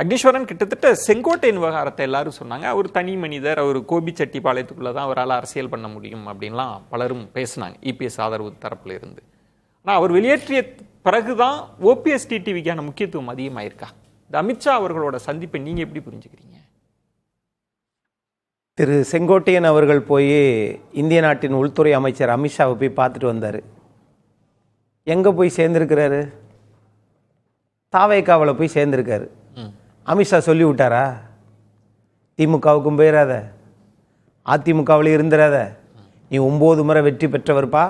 அக்னீஸ்வரன் கிட்டத்தட்ட செங்கோட்டையன் விவகாரத்தை எல்லாரும் சொன்னாங்க. அவர் தனி மனிதர், அவர் கோபிச்செட்டிப்பாளையத்துக்குள்ள தான் அவரால் அரசியல் பண்ண முடியும் அப்படின்லாம் பலரும் பேசினாங்க இபிஎஸ் ஆதரவு தரப்புல இருந்து. ஆனால் அவர் வெளியேற்றிய பிறகுதான் ஓபிஎஸ் டிடிவிக்கான முக்கியத்துவம் அதிகமாயிருக்கா? இந்த அமித்ஷா அவர்களோட சந்திப்பை நீங்க எப்படி புரிஞ்சுக்கிறீங்க? திரு செங்கோட்டையன் அவர்கள் போய் இந்திய நாட்டின் உள்துறை அமைச்சர் அமித்ஷாவை போய் பார்த்துட்டு வந்தார். எங்கே போய் சேர்ந்துருக்கிறாரு? தாவேக்காவில் போய் சேர்ந்துருக்காரு. அமித்ஷா சொல்லி விட்டாரா திமுகவுக்கும் போயிடாத, அதிமுகவில் இருந்துடாத, நீ 9 முறை வெற்றி பெற்றவர்ப்பா,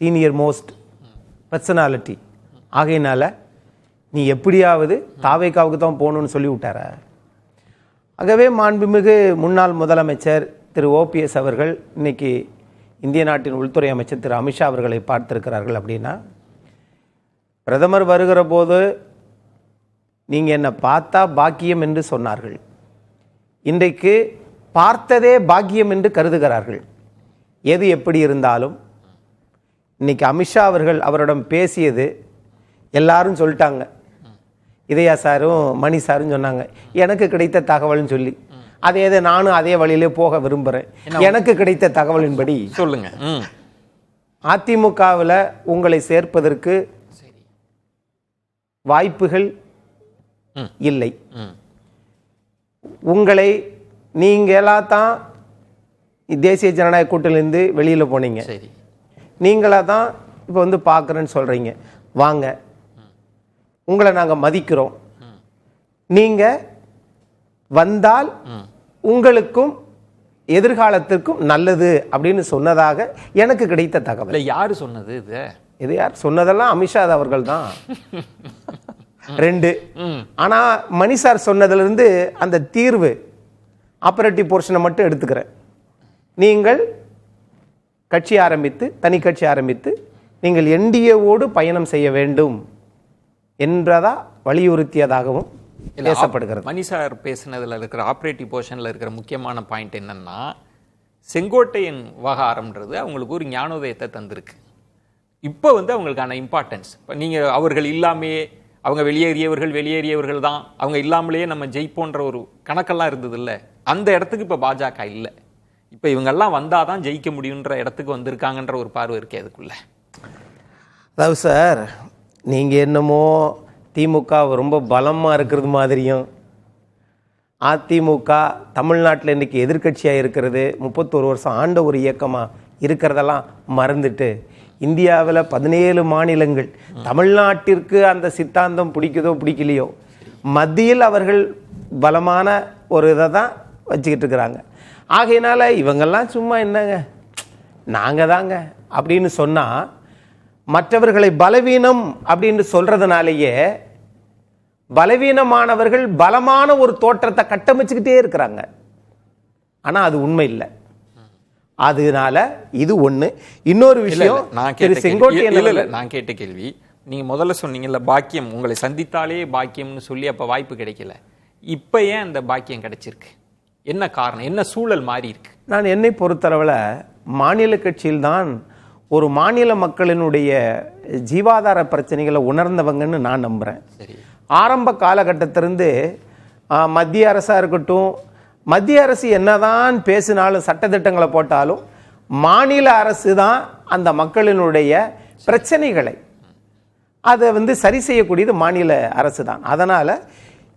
சீனியர் மோஸ்ட் பர்சனாலிட்டி, ஆகையினால நீ எப்படியாவது தாவேக்காவுக்கு தான் போகணும்னு சொல்லி விட்டாரா? ஆகவே மாண்புமிகு முன்னாள் முதலமைச்சர் திரு ஓபிஎஸ் அவர்கள் இன்னைக்கு இந்திய நாட்டின் உள்துறை அமைச்சர் திரு அமித்ஷா அவர்களை பார்த்திருக்கிறார்கள். அப்படின்னா பிரதமர் வருகிற போது நீங்கள் என்னை பார்த்தா பாக்கியம் என்று சொன்னார்கள். இன்றைக்கு பார்த்ததே பாக்கியம் என்று கருதுகிறார்கள். எது எப்படி இருந்தாலும் இன்னைக்கு அமித்ஷா அவர்கள் அவரிடம் பேசியது எல்லாரும் சொல்லிட்டாங்க. இதயா சாரும் மணி சாரும் சொன்னாங்க எனக்கு கிடைத்த தகவல்னு சொல்லி. அதே நானும் அதே வழியிலே போக விரும்புகிறேன். எனக்கு கிடைத்த தகவலின்படி சொல்லுங்க. அதிமுகவில் உங்களை சேர்ப்பதற்கு வாய்ப்புகள் இல்லை. உங்களை நீங்களா தான் தேசிய ஜனநாயக கூட்டணியிலிருந்து வெளியில் போனீங்க. நீங்களா தான் இப்போ வந்து பார்க்குறேன்னு சொல்கிறீங்க. வாங்க, உங்களை நாங்கள் மதிக்கிறோம். நீங்கள் வந்தால் உங்களுக்கும் எதிர்காலத்திற்கும் நல்லது அப்படின்னு சொன்னதாக எனக்கு கிடைத்த தகவல். யாரு சொன்னது? இது யார் சொன்னதெல்லாம் அமித்ஷா அவர்கள் தான். 2. ஆனால் மணி சார் சொன்னதுலேருந்து அந்த தீர்வு ஆப்பரேட்டிவ் போர்ஷனை மட்டும் எடுத்துக்கிறேன். நீங்கள் கட்சி ஆரம்பித்து, தனி கட்சி ஆரம்பித்து, நீங்கள் என்டிஏவோடு பயணம் செய்ய வேண்டும் என்றதா வலியுறுத்தியதாகவும் பேசப்படுகிறது. மணி சார் பேசினதில் இருக்கிற ஆப்ரேட்டிவ் போர்ஷனில் இருக்கிற முக்கியமான பாயிண்ட் என்னன்னா, செங்கோட்டையன் விவகாரம்ன்றது அவங்களுக்கு ஒரு ஞானோதயத்தை தந்திருக்கு. இப்போ வந்து அவங்களுக்கான இம்பார்ட்டன்ஸ், இப்போ நீங்கள் அவர்கள் இல்லாமே அவங்க வெளியேறியவர்கள் தான், அவங்க இல்லாமலேயே நம்ம ஜெயிப்போன்ற ஒரு கணக்கெல்லாம் இருந்தது இல்லை. அந்த இடத்துக்கு இப்போ பாஜக இல்லை. இப்போ இவங்கெல்லாம் வந்தால் தான் ஜெயிக்க முடியுன்ற இடத்துக்கு வந்திருக்காங்கன்ற ஒரு பார்வை இருக்கே அதுக்குள்ள. அதாவது சார், நீங்கள் என்னமோ திமுக ரொம்ப பலமாக இருக்கிறது மாதிரியும், அதிமுக தமிழ்நாட்டில் இன்றைக்கி எதிர்கட்சியாக இருக்கிறது, 31 வருஷம் ஆண்ட ஒரு இயக்கமாக இருக்கிறதெல்லாம் மறந்துட்டு இந்தியாவில் 17 மாநிலங்கள், தமிழ்நாட்டிற்கு அந்த சித்தாந்தம் பிடிக்குதோ பிடிக்கலையோ, மத்தியில் அவர்கள் பலமான ஒரு இதை தான் வச்சுக்கிட்டு இருக்கிறாங்க. ஆகையினால இவங்கெல்லாம் சும்மா என்னங்க நாங்கள் தாங்க அப்படின்னு சொன்னால், மற்றவர்களை பலவீனம் அப்படின்னு சொல்கிறதுனாலேயே பலவீனமானவர்கள் பலமான ஒரு தோற்றத்தை கட்டமைச்சுக்கிட்டே இருக்கிறாங்க. ஆனால் அது உண்மை இல்லை. அதனால இது ஒண்ணு. இன்னொரு விஷயம், நான் கேட்ட கேள்வி, நீங்க முதல்ல சொன்னீங்கல்ல பாக்கியம், உங்களை சந்தித்தாலே பாக்கியம்னு சொல்லி அப்ப வாய்ப்பு கிடைக்கல. இப்ப ஏன் அந்த பாக்கியம் கிடைச்சிருக்கு? என்ன காரணம்? என்ன சூழல் மாறி இருக்கு? நான் என்னை பொறுத்தளவில் மாநில கட்சியில் தான் ஒரு மாநில மக்களினுடைய ஜீவாதார பிரச்சனைகளை உணர்ந்தவங்கன்னு நான் நம்புறேன். ஆரம்ப காலகட்டத்திலிருந்து மத்திய அரசா இருக்கட்டும், மத்திய அரசு என்னதான் பேசினாலும் சட்டத்திட்டங்களை போட்டாலும் மாநில அரசு தான் அந்த மக்களினுடைய பிரச்சனைகளை அதை வந்து சரி செய்யக்கூடியது மாநில அரசு தான். அதனால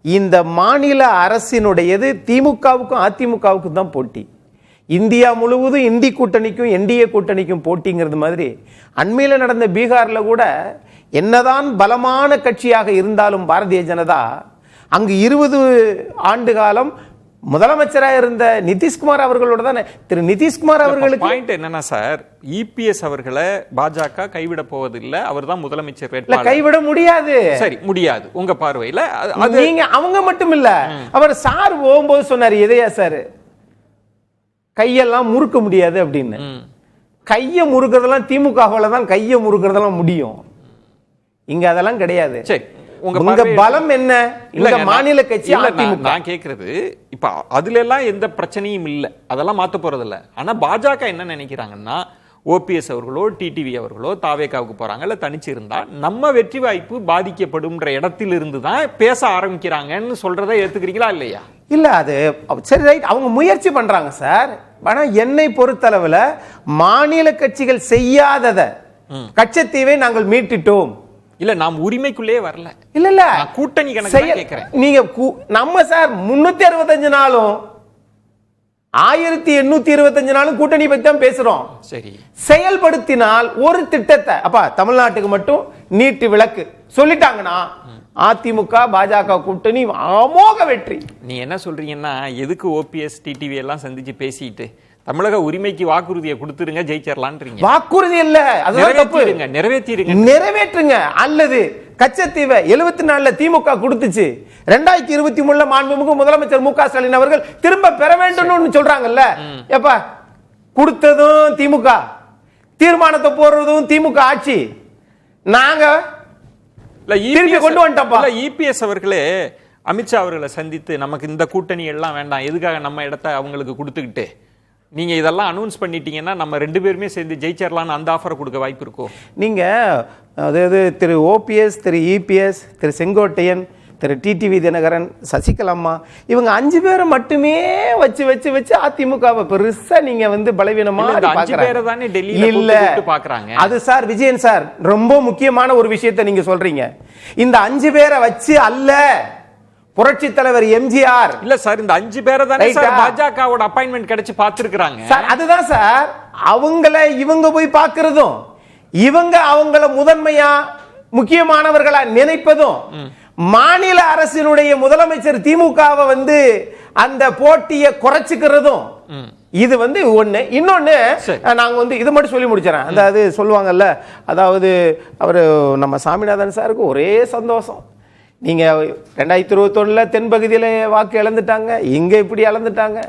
இந்த மாநில அரசினுடையது திமுகவுக்கும் அதிமுகவுக்கும் தான் போட்டி. இந்தியா முழுவதும் இந்தி கூட்டணிக்கும் என்டிஏ கூட்டணிக்கும் போட்டிங்கிறது மாதிரி அண்மையில் நடந்த பீகாரில் கூட என்னதான் பலமான கட்சியாக இருந்தாலும் பாரதிய ஜனதா அங்கு 20 ஆண்டு காலம் முதலமைச்சராக இருந்த நிதிஷ்குமார் அவர்களோட தானே. திரு நிதிஷ்குமார் அவர்களுக்கு பாயிண்ட் என்னன்னா சார், இபிஎஸ் அவர்களை பாஜக கைவிட போவதில்லை, அவர் தான் முதலமைச்சர் வேட்பாளர். கைவிட முடியாது. சரி, முடியாது உங்க பார்வையில. நீங்க அவங்க மட்டும் இல்ல, அவர் சார் போகும்போது சொன்னார், எதையா சார் கையெல்லாம் முறுக்க முடியாது அப்படின்னு. கையை முறுக்கிறதெல்லாம் திமுகவால தான் கையை முறுக்கிறதெல்லாம் முடியும், இங்க அதெல்லாம் கிடையாது. சரி, உங்க பலம் என்ன? இந்த மாநில கட்சி நான் கேக்குறது, இப்ப அதுல எல்லாம் எந்த பிரச்சனையும் இல்ல, அதெல்லாம் மாத்த போறது இல்ல. ஆனா பாஜக என்ன நினைக்கிறாங்கன்னா, ஓபிஎஸ் அவர்களோ டிடிவி அவர்களோ தாவேகாவுக்கு போறாங்க இல்ல தனிச்சு இருந்தா நம்ம வெற்றி வாய்ப்பு பாதிக்கப்படும்ன்ற இடத்திலிருந்து தான் பேச ஆரம்பிக்கிறாங்கன்னு சொல்றதை ஏத்துக்கிறீங்களா இல்லையா? இல்ல அது சரி ரைட், அவங்க முயற்சி பண்றாங்க சார். ஆனா என்னை பொறுத்தளவுல மாநில கட்சிகள் செய்யாதத கச்சத்தீவை நாங்கள் மீட்டிட்டோம். இல்ல நாம் உரிமைக்குள்ளே வரல. இல்ல இல்ல நான் கூட்டணி கணக்கு கேக்குறேன். நீங்க நம்ம சார் 365 நாளும் 1825 நாளும் கூட்டணி பத்தி தான் பேசுறோம். சரி, செயல்படுத்தினால் ஒரு திட்டத்தை அப்பா தமிழ்நாட்டுக்கு மட்டும் நீட்டு விளக்கு சொல்லிட்டாங்கன்னா அதிமுக பாஜக கூட்டணி அமோக வெற்றி. நீ என்ன சொல்றீங்கன்னா எதுக்கு ஓபிஎஸ் டிடிவி எல்லாம் சந்திச்சு பேசிட்டு தமிழக உரிமைக்கு வாக்குறுதியை கொடுத்துருங்க ஜெயிச்சிடலான்றீங்க. வாக்குறுதி இல்ல, அதுதான் தப்பு. நிறைவேற்றுங்க. அல்லது கச்சத்தீவை 74ல திமுக கொடுத்துச்சு, 2023 மாண்புமிகு முதலமைச்சர் மு க ஸ்டாலின் அவர்கள் திரும்ப பெற வேண்டும் சொல்றாங்கல்ல. எப்ப கொடுத்ததும் திமுக, தீர்மானத்தை போடுறதும் திமுக ஆட்சி, நாங்க கொண்டு வந்துட்டோம்ப்பா. இபிஎஸ் அவர்களே அமித்ஷா அவர்களை சந்தித்து நமக்கு இந்த கூட்டணி எல்லாம் வேண்டாம், எதுக்காக நம்ம இடத்தை அவங்களுக்கு கொடுத்துக்கிட்டு நீங்க இதெல்லாம் அனௌன்ஸ் பண்ணிட்டீங்கன்னா நம்ம 2 பேருமே சேர்ந்து ஜெயிச்சிடலாம்னு அந்த ஆஃபரை கொடுக்க வாய்ப்பு இருக்கும். நீங்க அதாவது திரு ஓபிஎஸ், திரு இபிஎஸ், திரு செங்கோட்டையன், திரு டிடிவி தினகரன், சசிகலா அம்மா, இவங்க 5 பேரை மட்டுமே வச்சு வச்சு வச்சு அதிமுகவை பெருசா நீங்க வந்து பலவீனமா பாக்குறாங்க. அது சார் விஜயன் சார் ரொம்ப முக்கியமான ஒரு விஷயத்தை நீங்க சொல்றீங்க. இந்த 5 பேரை வச்சு அல்ல புரட்சி தலைவர் எம்ஜிஆர். இல்ல சார், இந்த 5 பேரை தானே சார் பாஜகவோட அப்பாயின்மென்ட் கிடைச்சு பார்த்திருக்காங்க சார். அதுதான் சார், அவங்கள இவங்க போய் பார்க்கிறதும் இவங்க அவங்கள முதன்மையா முக்கியமானவர்களா நினைப்பதும் மாநில அரசினுடைய முதலமைச்சர் திமுகவை வந்து அந்த போட்டியை குறைச்சுக்கிறதும் இது வந்து ஒண்ணு. இன்னொன்னு நாங்க வந்து இது மட்டும் சொல்லி முடிச்சிடறேன். அதாவது சொல்லுவாங்கல்ல, அதாவது அவரு நம்ம சாமிநாதன் சாருக்கு ஒரே சந்தோஷம், நீங்க 2021 தென்பகுதியில வாக்கு இழந்துட்டாங்க, இங்க இப்படி இழந்துட்டாங்க.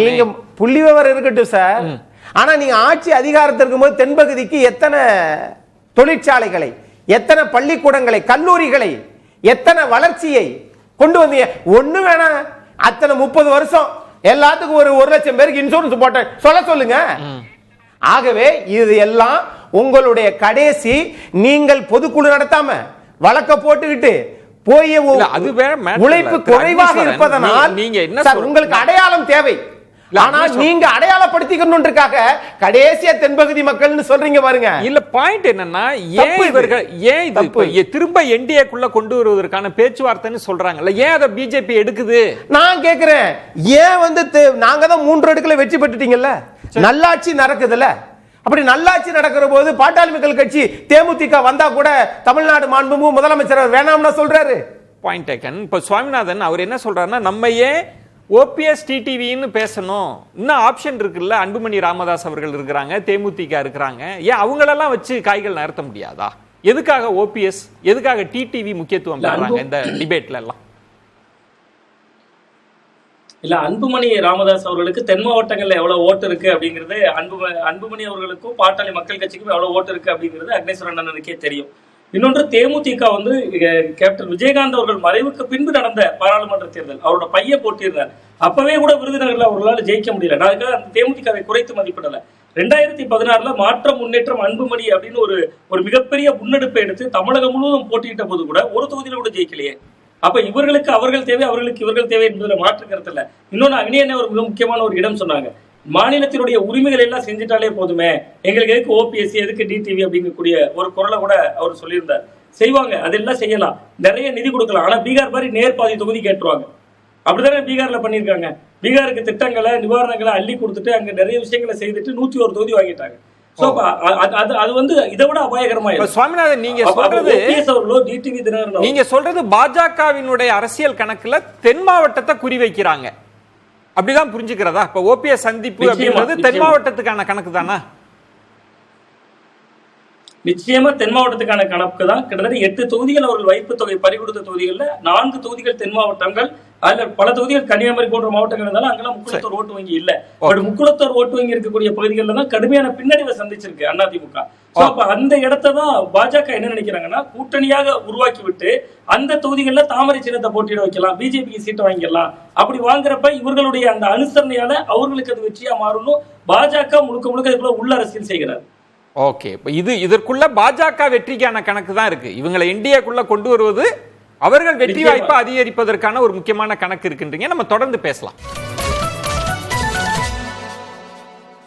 நீங்க புள்ளி விவரம் இருக்கட்டும் சார், ஆனா நீங்க ஆட்சி அதிகாரத்தில் இருக்கும்போது தென்பகுதிக்கு எத்தனை தொழிற்சாலைகளை, எத்தனை பள்ளிக்கூடங்களை, கல்லூரிகளை, எத்தனை வளர்ச்சியை கொண்டு வந்தீங்க? ஒண்ணு வேணாம், அத்தனை 30 வருஷம் எல்லாத்துக்கும் ஒரு 1 லட்சம் பேருக்கு இன்சூரன்ஸ் போட்ட சொல்லுங்க. ஆகவே இது எல்லாம் உங்களுடைய கடைசி, நீங்கள் பொதுக்குழு நடத்தாம வழக்க போட்டுக்கிட்டு போய் உழைப்பு குறைவாக இருப்பதனால் உங்களுக்கு அடையாளம் தேவை. ஆனா நீங்க அடையாளப்படுத்திக்கணும்ன்றதுக்காக கடைசியா தென்பகுதி மக்கள்னு சொல்றீங்க பாருங்க. இல்ல பாயிண்ட் என்னன்னா, ஏன் இவர்கள் ஏன் இது திரும்ப என்டிஏக்குள்ள கொண்டு வருவதற்கான பேச்சுவார்த்தைன்னு சொல்றாங்கல்ல, ஏன் அதை பிஜேபி எடுக்குது? நான் கேக்குறேன், ஏன் வந்து நாங்க தான் 3 இடத்துல வெற்றி பெற்றுட்டீங்கல்ல, நல்லாட்சி நடக்குதுல்ல. அப்படி நல்லாட்சி நடக்கிற போது பாட்டாளி மக்கள் கட்சி தேமுதிக வந்தா கூட தமிழ்நாடு மாண்புமிகு முதலமைச்சர் வேணாம்னு சொல்றாரு. Point taken. இப்ப சுவாமிநாதன் அவர் என்ன சொல்றாருன்னா, நம்ம ஏன் ஓபிஎஸ் டிடிவின்னு பேசணும், இன்னும் ஆப்ஷன் இருக்குல்ல, அன்புமணி ராமதாஸ் அவர்கள் இருக்கிறாங்க, தேமுதிக இருக்கிறாங்க, ஏன் அவங்களெல்லாம் வச்சு காய்கள் நகர்த்த முடியாதா? எதுக்காக ஓபிஎஸ், எதுக்காக டிடிவி முக்கியத்துவம் தர்றாங்க இந்த டிபேட்ல எல்லாம்? இல்ல, அன்புமணி ராமதாஸ் அவர்களுக்கு தென் மாவட்டங்கள்ல எவ்வளவு ஓட்டு இருக்கு அப்படிங்கிறது, அன்புமணி அவர்களுக்கும் பாட்டாளி மக்கள் கட்சிக்கும் எவ்வளவு ஓட்டு இருக்கு அப்படிங்கிறது அக்னேஸ்வரன் அண்ணனுக்கே தெரியும். இன்னொன்று, தேமுதிக வந்து கேப்டன் விஜயகாந்த் அவர்கள் மறைவுக்கு பின்பு நடந்த பாராளுமன்ற தேர்தல் அவரோட பையன் போட்டியிருந்தார். அப்பவே கூட விருதுநகர்ல அவர்களால் ஜெயிக்க முடியல. நான் அதுக்காக தேமுதிகவை குறைத்து மதிப்பிடல. 2016 மாற்றம் முன்னேற்றம் அன்புமணி அப்படின்னு ஒரு மிகப்பெரிய முன்னெடுப்பை எடுத்து தமிழகம் முழுவதும் போட்டியிட்ட போது கூட ஒரு தொகுதியில கூட ஜெயிக்கலையே. அப்ப இவர்களுக்கு அவர்கள் தேவை, அவர்களுக்கு இவர்கள் தேவை என்பதுல மாற்று கருத்து இல்ல. இன்னொன்னு, அக்னி ஒரு மிக முக்கியமான ஒரு இடம் சொன்னாங்க, மாநிலத்தினுடைய உரிமைகள் எல்லாம் செஞ்சுட்டாலே போதுமே, எங்களுக்கு எதுக்கு ஓபிஎஸ்சி, எதுக்கு டிடிவி அப்படிங்கக்கூடிய ஒரு குரலை கூட அவர் சொல்லியிருந்தார். செய்வாங்க, அதெல்லாம் செய்யலாம், நிறைய நிதி கொடுக்கலாம். ஆனா பீகார் மாதிரி நேர்பாதி தொகுதி கேட்டுருவாங்க. அப்படித்தானே பீகார்ல பண்ணிருக்காங்க. பீகாருக்கு திட்டங்களை, நிவாரணங்களை அள்ளி கொடுத்துட்டு அங்க நிறைய விஷயங்களை செய்துட்டு 101 தொகுதி வாங்கிட்டாங்க. அது வந்து இதை விட அபாயகரமா. சுவாமிநாதன், நீங்க சொல்றது பாஜகவினுடைய அரசியல் கணக்குல தென் மாவட்டத்தை குறிவைக்கிறாங்க, அப்படிதான் புரிஞ்சுக்கிறதா? இப்ப ஓபிஎஸ் சந்திப்பு அப்படின்றது தென் மாவட்டத்துக்கான கணக்கு தானா? நிச்சயமா தென் மாவட்டத்துக்கான கணக்கு தான். கிட்டத்தட்ட 8 தொகுதிகள் அவர்கள் வைப்பு தொகை பறிகொடுத்த தொகுதிகள்ல 4 தொகுதிகள் தென் மாவட்டங்கள், அதுல பல தொகுதிகள் கன்னியாகுமரி போன்ற மாவட்டங்கள் இருந்தாலும் அங்கெல்லாம் முக்குளத்தோர் ஓட்டு வங்கி இல்ல. பட் முக்குளத்தோர் ஓட்டு வங்கி இருக்கக்கூடிய பகுதிகளில் தான் கடுமையான பின்னடைவை சந்திச்சிருக்கு அதிமுக. அப்ப அந்த இடத்தை தான் பாஜக என்ன நினைக்கிறாங்கன்னா, கூட்டணியாக உருவாக்கி விட்டு அந்த தொகுதிகள்ல தாமரை சின்னத்தை போட்டியிட வைக்கலாம், பிஜேபிக்கு சீட்டை வாங்கிடலாம். அப்படி வாங்குறப்ப இவர்களுடைய அந்த அனுசரணையால அவர்களுக்கு அது வெற்றியா மாறும்னு பாஜக முழுக்க முழுக்க இதுக்குள்ள உள்ள அரசியல் செய்கிறார். ஓகே, இப்ப இதற்குள்ள பாஜக வெற்றிக்கான கணக்கு தான் இருக்கு. இவங்களை இந்தியாக்குள்ள கொண்டு வருவது அவர்கள் வெற்றி வாய்ப்பை அதிகரிப்பதற்கான ஒரு முக்கியமான கணக்கு இருக்குன்றீங்க. நம்ம தொடர்ந்து பேசலாம்.